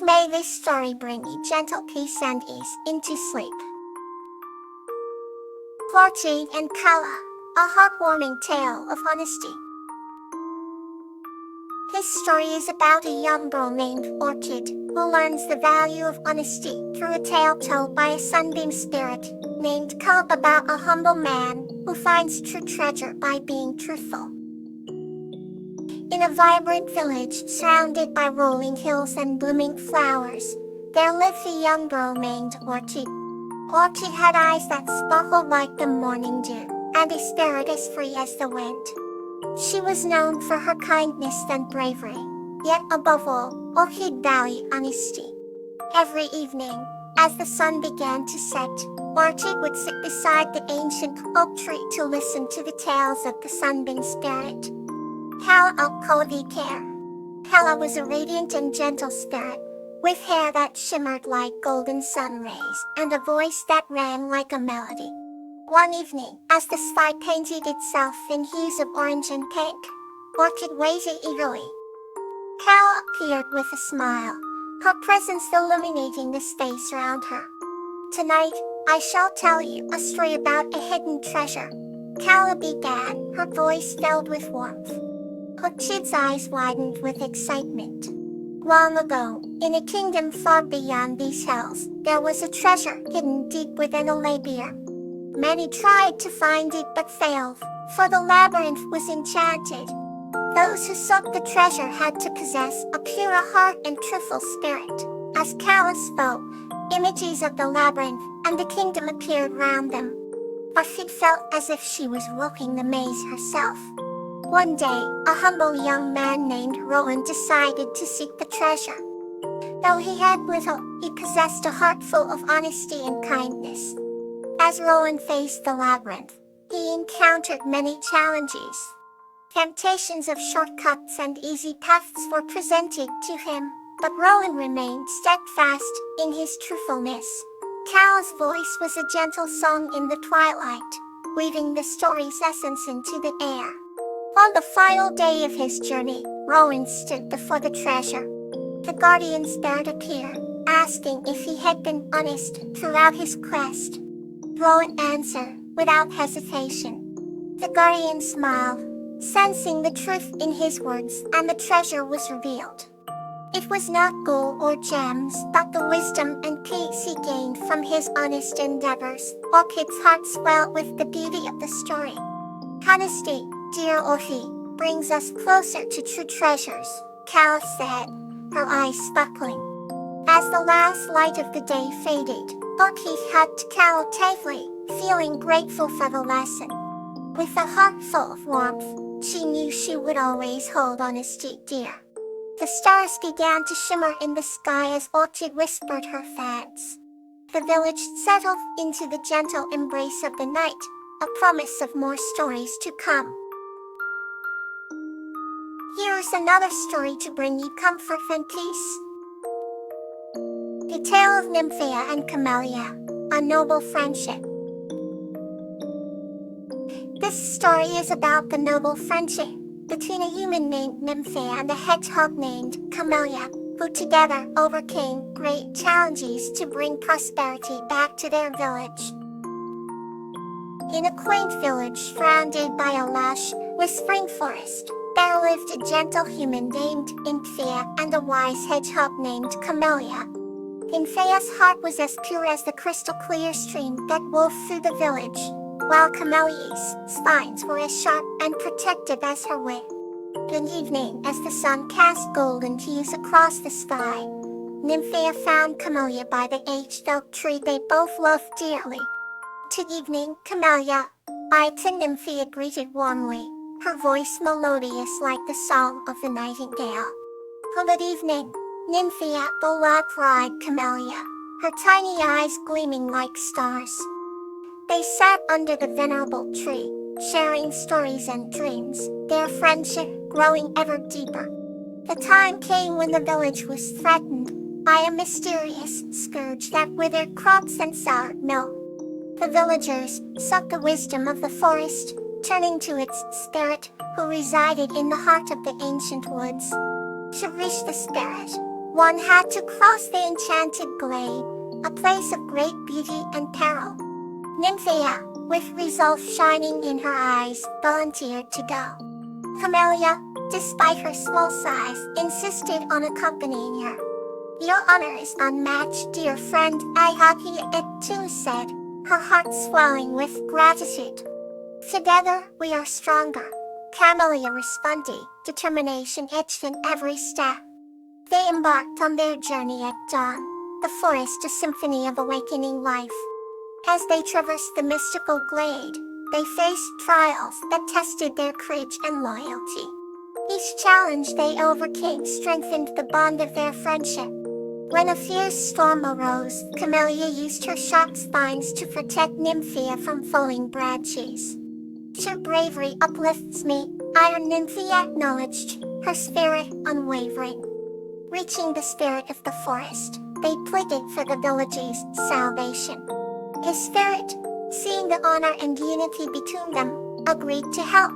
May this story bring you gentle peace and ease into sleep. Orchid and Kala, a heartwarming tale of honesty. This story is about a young girl named Orchid, who learns the value of honesty through a tale told by a sunbeam spirit named Kala about a humble man who finds true treasure by being truthful. In a vibrant village surrounded by rolling hills and blooming flowers, there lived a young girl named Orchid. Orchid had eyes that sparkled like the morning dew, and a spirit as free as the wind. She was known for her kindness and bravery, yet above all, Orchid valued honesty. Every evening, as the sun began to set, Orchid would sit beside the ancient oak tree to listen to the tales of the sunbeam spirit. Kala care. Kala was a radiant and gentle spirit, with hair that shimmered like golden sun rays and a voice that rang like a melody. One evening, as the sky painted itself in hues of orange and pink, Orchid waited eagerly. Kala appeared with a smile, her presence illuminating the space around her. Tonight, I shall tell you a story about a hidden treasure. Kala began, her voice filled with warmth. Orchid's eyes widened with excitement. Long ago, in a kingdom far beyond these hills, there was a treasure hidden deep within a labyrinth. Many tried to find it but failed, for the labyrinth was enchanted. Those who sought the treasure had to possess a pure heart and truthful spirit. As Kala spoke, images of the labyrinth and the kingdom appeared round them. Orchid felt as if she was walking the maze herself. One day, a humble young man named Rowan decided to seek the treasure. Though he had little, he possessed a heart full of honesty and kindness. As Rowan faced the labyrinth, he encountered many challenges. Temptations of shortcuts and easy paths were presented to him, but Rowan remained steadfast in his truthfulness. Kala's voice was a gentle song in the twilight, weaving the story's essence into the air. On the final day of his journey, Rowan stood before the treasure. The guardian spirit appeared, asking if he had been honest throughout his quest. Rowan answered, without hesitation. The guardian smiled, sensing the truth in his words, and the treasure was revealed. It was not gold or gems, but the wisdom and peace he gained from his honest endeavors. Orchid's heart swelled with the beauty of the story. Honesty, dear Orchid, brings us closer to true treasures, Kala said, her eyes sparkling. As the last light of the day faded, Orchid hugged Kala tightly, feeling grateful for the lesson. With a heart full of warmth, she knew she would always hold honesty dear. The stars began to shimmer in the sky as Orchid whispered her thanks. The village settled into the gentle embrace of the night, a promise of more stories to come. Here's another story to bring you comfort and peace. The Tale of Nymphea and Camellia, a Noble Friendship. This story is about the noble friendship between a human named Nymphea and a hedgehog named Camellia, who together overcame great challenges to bring prosperity back to their village. In a quaint village surrounded by a lush, whispering forest, there lived a gentle human named Nymphea and a wise hedgehog named Camellia. Nymphea's heart was as pure as the crystal-clear stream that wove through the village, while Camellia's spines were as sharp and protective as her wit. One evening, as the sun cast golden hues across the sky, Nymphea found Camellia by the aged oak tree they both loved dearly. To evening, Camellia, eyed Nymphea greeted warmly, her voice melodious like the song of the nightingale. Good evening, Nymphea, the cried Camellia, her tiny eyes gleaming like stars. They sat under the venerable tree, sharing stories and dreams, their friendship growing ever deeper. The time came when the village was threatened by a mysterious scourge that withered crops and soured milk. The villagers sought the wisdom of the forest, turning to its spirit, who resided in the heart of the ancient woods. To reach the spirit, One had to cross the enchanted glade, a place of great beauty and peril. Nymphea, with resolve shining in her eyes, volunteered to go. Camellia, despite her small size, insisted on accompanying her. Your honor is unmatched, dear friend, I hope it too said, her heart swelling with gratitude. Together we are stronger, Camellia responded, determination etched in every step. They embarked on their journey at dawn, the forest a symphony of awakening life. As they traversed the mystical glade, they faced trials that tested their courage and loyalty. Each challenge they overcame strengthened the bond of their friendship. When a fierce storm arose, Camellia used her sharp spines to protect Nymphea from falling branches. Your bravery uplifts me, Iron Nymphea acknowledged, her spirit unwavering. Reaching the spirit of the forest, they pleaded for the village's salvation. His spirit, seeing the honor and unity between them, agreed to help.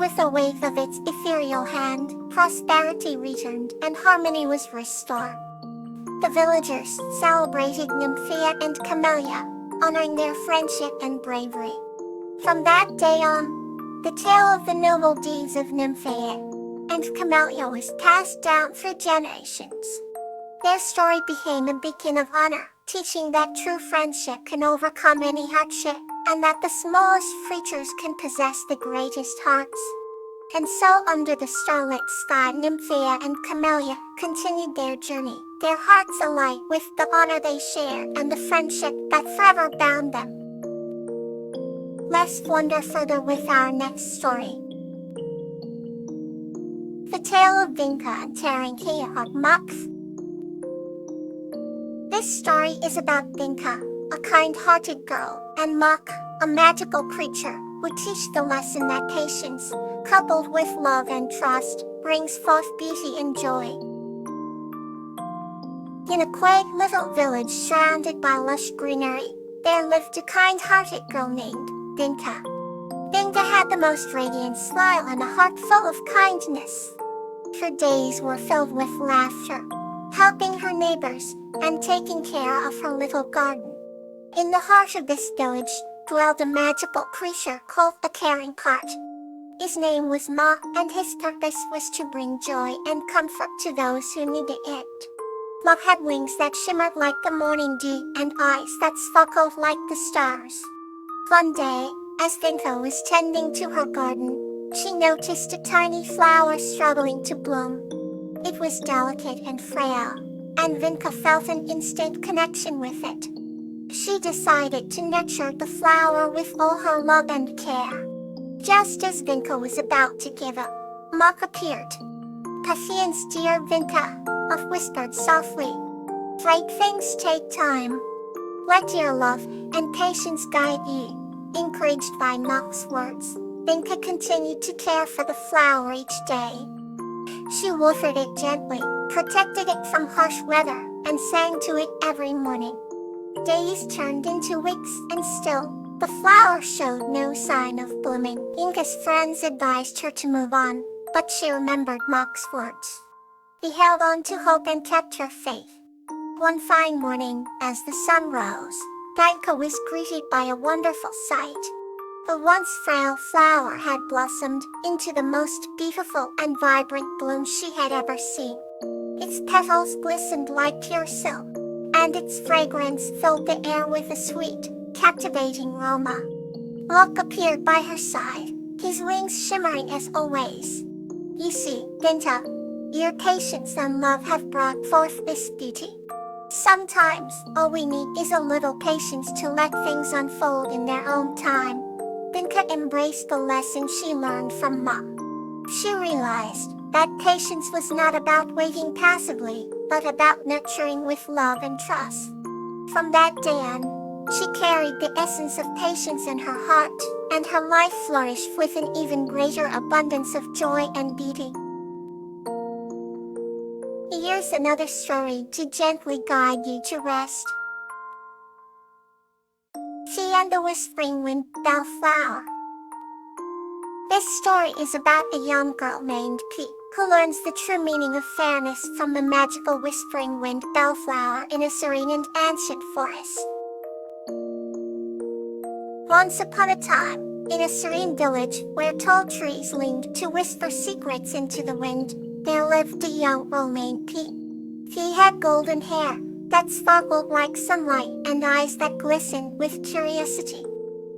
With a wave of its ethereal hand, prosperity returned and harmony was restored. The villagers celebrated Nymphea and Camellia, honoring their friendship and bravery. From that day on, the tale of the noble deeds of Nymphea and Camellia was passed down for generations. Their story became a beacon of honor, teaching that true friendship can overcome any hardship, and that the smallest creatures can possess the greatest hearts. And so under the starlit sky, Nymphea and Camellia continued their journey, their hearts alight with the honor they shared and the friendship that forever bound them. Let's wander further with our next story. The Tale of Vinka and Tarankia Max. This story is about Vinka, a kind-hearted girl, and Mak, a magical creature, who teach the lesson that patience, coupled with love and trust, brings forth beauty and joy. In a quaint little village surrounded by lush greenery, there lived a kind-hearted girl named Vinka. Vinka had the most radiant smile and a heart full of kindness. Her days were filled with laughter, helping her neighbors, and taking care of her little garden. In the heart of this village dwelled a magical creature called a caring heart. His name was Ma, and his purpose was to bring joy and comfort to those who needed it. Ma had wings that shimmered like the morning dew and eyes that sparkled like the stars. One day, as Vinka was tending to her garden, she noticed a tiny flower struggling to bloom. It was delicate and frail, and Vinka felt an instant connection with it. She decided to nurture the flower with all her love and care. Just as Vinka was about to give up, Mak appeared. "Patience, dear Vinka," Mak whispered softly. "Great things take time. Let your love and patience guide you." Encouraged by Mak's words, Vinka continued to care for the flower each day. She watered it gently, protected it from harsh weather, and sang to it every morning. Days turned into weeks, and still, the flower showed no sign of blooming. Vinka's friends advised her to move on, but she remembered Mak's words. He held on to hope and kept her faith. One fine morning, as the sun rose, Vinka was greeted by a wonderful sight. The once frail flower had blossomed into the most beautiful and vibrant bloom she had ever seen. Its petals glistened like pure silk, and its fragrance filled the air with a sweet, captivating aroma. Mak appeared by her side, his wings shimmering as always. "You see, Vinka, your patience and love have brought forth this beauty. Sometimes, all we need is a little patience to let things unfold in their own time." Vinka embraced the lesson she learned from Ma. She realized that patience was not about waiting passively, but about nurturing with love and trust. From that day on, she carried the essence of patience in her heart, and her life flourished with an even greater abundance of joy and beauty. Here's another story to gently guide you to rest. She and the Whispering Wind Bellflower. This story is about a young girl named P, who learns the true meaning of fairness from the magical whispering wind bellflower in a serene and ancient forest. Once upon a time, in a serene village where tall trees leaned to whisper secrets into the wind, there lived a young girl named P. He had golden hair that sparkled like sunlight and eyes that glistened with curiosity.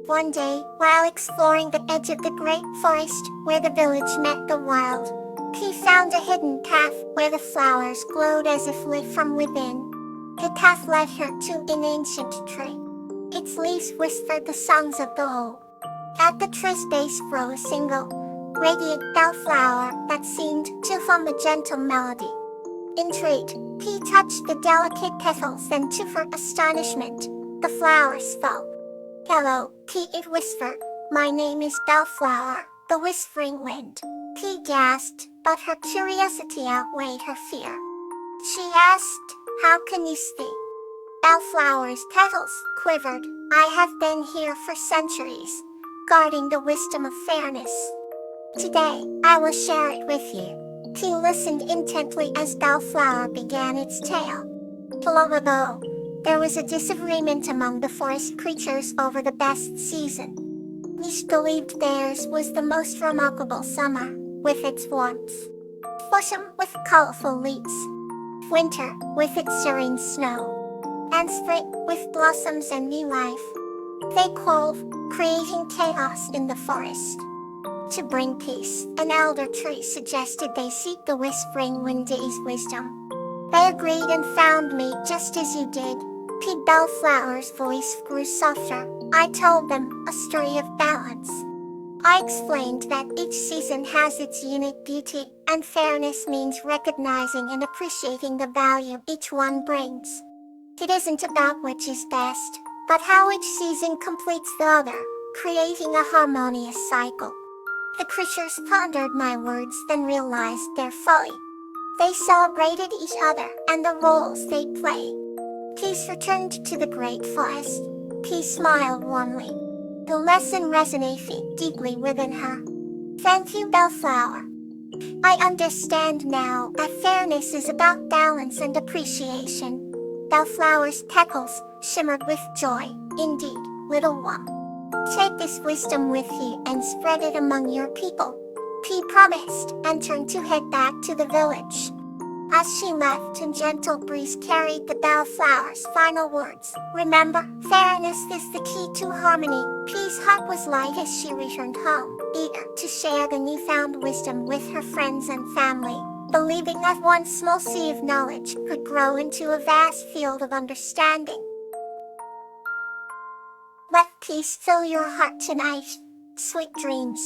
One day, while exploring the edge of the great forest where the village met the wild, he found a hidden path where the flowers glowed as if lit from within. The path led her to an ancient tree. Its leaves whispered the songs of the old. At the tree's base grew a single, radiant bellflower that seemed to hum a gentle melody. Intrigued, he touched the delicate petals and to her astonishment, the flower spoke. "Hello, P," it whispered. "My name is Bellflower, the whispering wind." P gasped, but her curiosity outweighed her fear. She asked, "How can you speak?" Bellflower's petals quivered. "I have been here for centuries, guarding the wisdom of fairness. Today, I will share it with you." P listened intently as Bellflower began its tale. Long ago, there was a disagreement among the forest creatures over the best season. Each believed theirs was the most remarkable summer, with its warmth. Autumn with colorful leaves. Winter with its serene snow. And spring with blossoms and new life. They quarreled, creating chaos in the forest. To bring peace, an elder tree suggested they seek the whispering wind's wisdom. "They agreed and found me just as you did." P. Bellflower's voice grew softer. "I told them a story of balance. I explained that each season has its unique beauty, and fairness means recognizing and appreciating the value each one brings. It isn't about which is best, but how each season completes the other, creating a harmonious cycle." The creatures pondered my words, then realized their folly. They celebrated each other and the roles they played. Peace returned to the great forest. Peace smiled warmly. The lesson resonated deeply within her. "Thank you, Bellflower. I understand now that fairness is about balance and appreciation." Bellflower's petals shimmered with joy. "Indeed, little one. Take this wisdom with you and spread it among your people." P promised and turned to head back to the village. As she left, a gentle breeze carried the Bellflower's final words. "Remember, fairness is the key to harmony." P's heart was light as she returned home, eager to share the newfound wisdom with her friends and family, believing that one small seed of knowledge could grow into a vast field of understanding. Let peace fill your heart tonight. Sweet dreams.